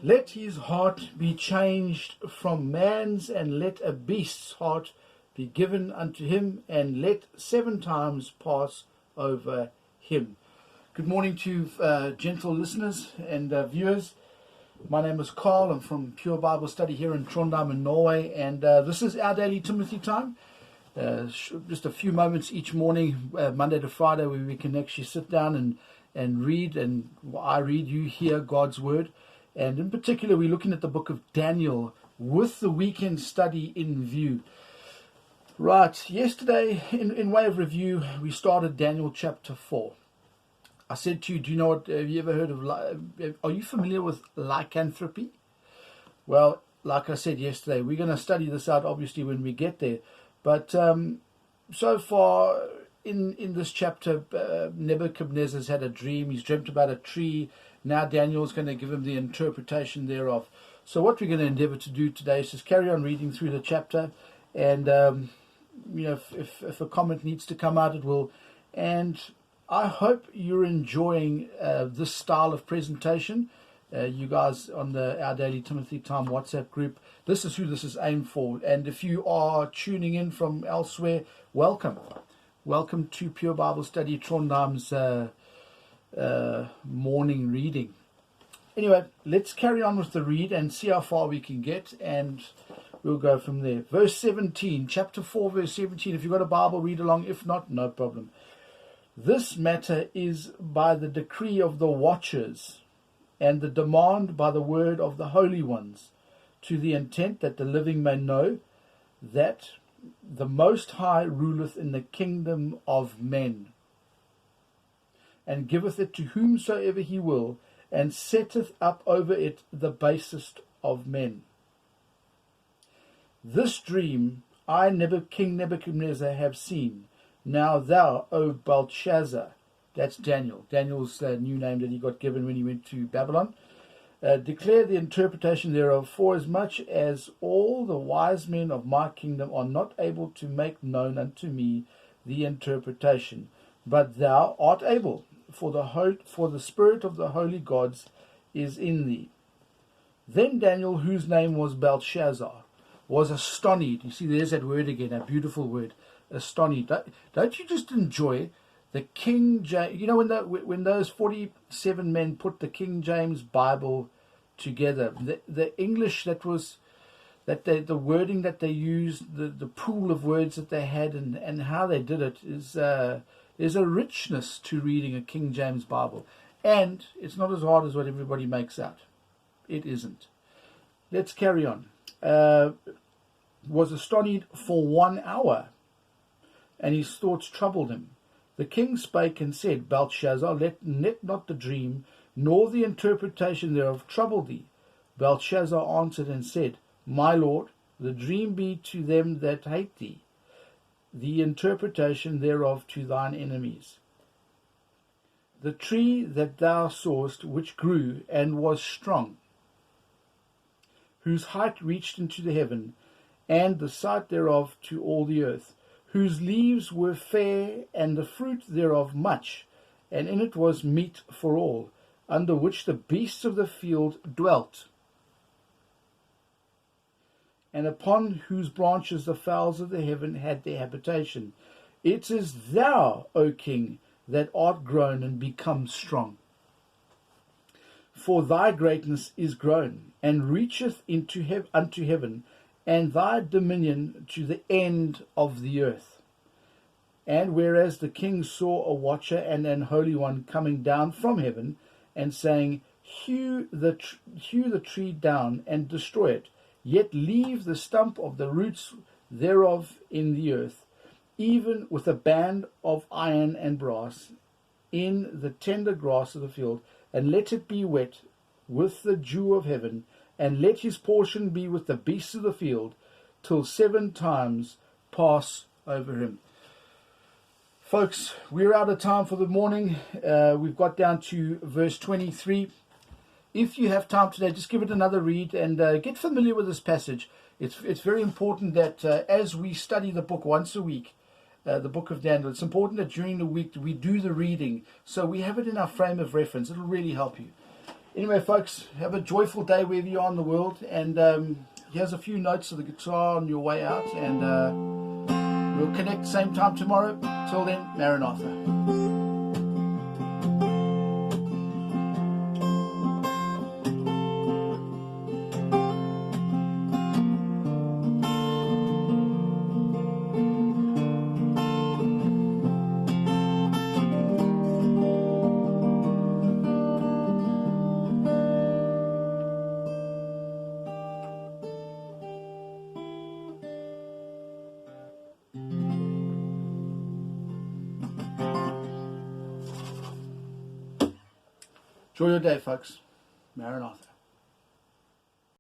Let his heart be changed from man's, and let a beast's heart be given unto him, and let 7 times pass over him. Good morning to gentle listeners and viewers. My name is Carl. I'm from Pure Bible Study here in Trondheim in Norway, and this is our daily Timothy time. Just a few moments each morning, Monday to Friday, where we can actually sit down and read, and I read, you hear God's word. And in particular, we're looking at the book of Daniel with the weekend study in view. Right, yesterday, in way of review, we started Daniel chapter 4. I said to you, do you know what, have you ever heard of, are you familiar with lycanthropy? Well, like I said yesterday, we're going to study this out obviously when we get there. But so far in this chapter, Nebuchadnezzar's had a dream. He's dreamt about a tree. Now Daniel's going to give him the interpretation thereof. So what we're going to endeavor to do today is just carry on reading through the chapter. And, if a comment needs to come out, it will. And I hope you're enjoying this style of presentation. You guys on our Daily Timothy Time WhatsApp group, this is who this is aimed for. And if you are tuning in from elsewhere, welcome. Welcome to Pure Bible Study Trondheim's morning reading. Anyway, let's carry on with the read and see how far we can get, and we'll go from there. Verse 17, chapter 4, verse 17. If you've got a Bible, read along. If not, no problem. This matter is by the decree of the watchers, and the demand by the word of the holy ones, to the intent that the living may know that the Most High ruleth in the kingdom of men, and giveth it to whomsoever he will, and setteth up over it the basest of men. This dream I, King Nebuchadnezzar, have seen. Now thou, O Belshazzar, that's Daniel. Daniel's new name that he got given when he went to Babylon. Declare the interpretation thereof, for as much as all the wise men of my kingdom are not able to make known unto me the interpretation, but thou art able, for the spirit of the holy gods is in thee. Then Daniel, whose name was Belshazzar, was astonished. You see, there's that word again, a beautiful word, astonished. Don't you just enjoy the King James? You know, when those 47 men put the King James Bible together, the English the wording that they used, the pool of words that they had, and how they did it is there's a richness to reading a King James Bible, and it's not as hard as what everybody makes out. It isn't. Let's carry on. Was astonished for 1 hour, and his thoughts troubled him. The king spake and said, Belshazzar, let not the dream, nor the interpretation thereof trouble thee. Belshazzar answered and said, My lord, the dream be to them that hate thee, the interpretation thereof to thine enemies. The tree that thou sawest, which grew and was strong, whose height reached into the heaven, and the sight thereof to all the earth, whose leaves were fair, and the fruit thereof much, and in it was meat for all, under which the beasts of the field dwelt, and upon whose branches the fowls of the heaven had their habitation. It is thou, O king, that art grown and become strong. For thy greatness is grown, and reacheth unto heaven, and thy dominion to the end of the earth. And whereas the king saw a watcher and an holy one coming down from heaven, and saying, Hew the tree down and destroy it, yet leave the stump of the roots thereof in the earth, even with a band of iron and brass, in the tender grass of the field, and let it be wet with the dew of heaven, and let his portion be with the beasts of the field, till 7 times pass over him. Folks, we're out of time for the morning. We've got down to verse 23. If you have time today, just give it another read and get familiar with this passage. It's very important that as we study the book once a week, the book of Daniel, it's important that during the week we do the reading so we have it in our frame of reference. It'll really help you. Anyway, folks, have a joyful day wherever you are in the world. And here's a few notes of the guitar on your way out. And we'll connect same time tomorrow. Till then, Maranatha. Enjoy your day, folks. Maranatha.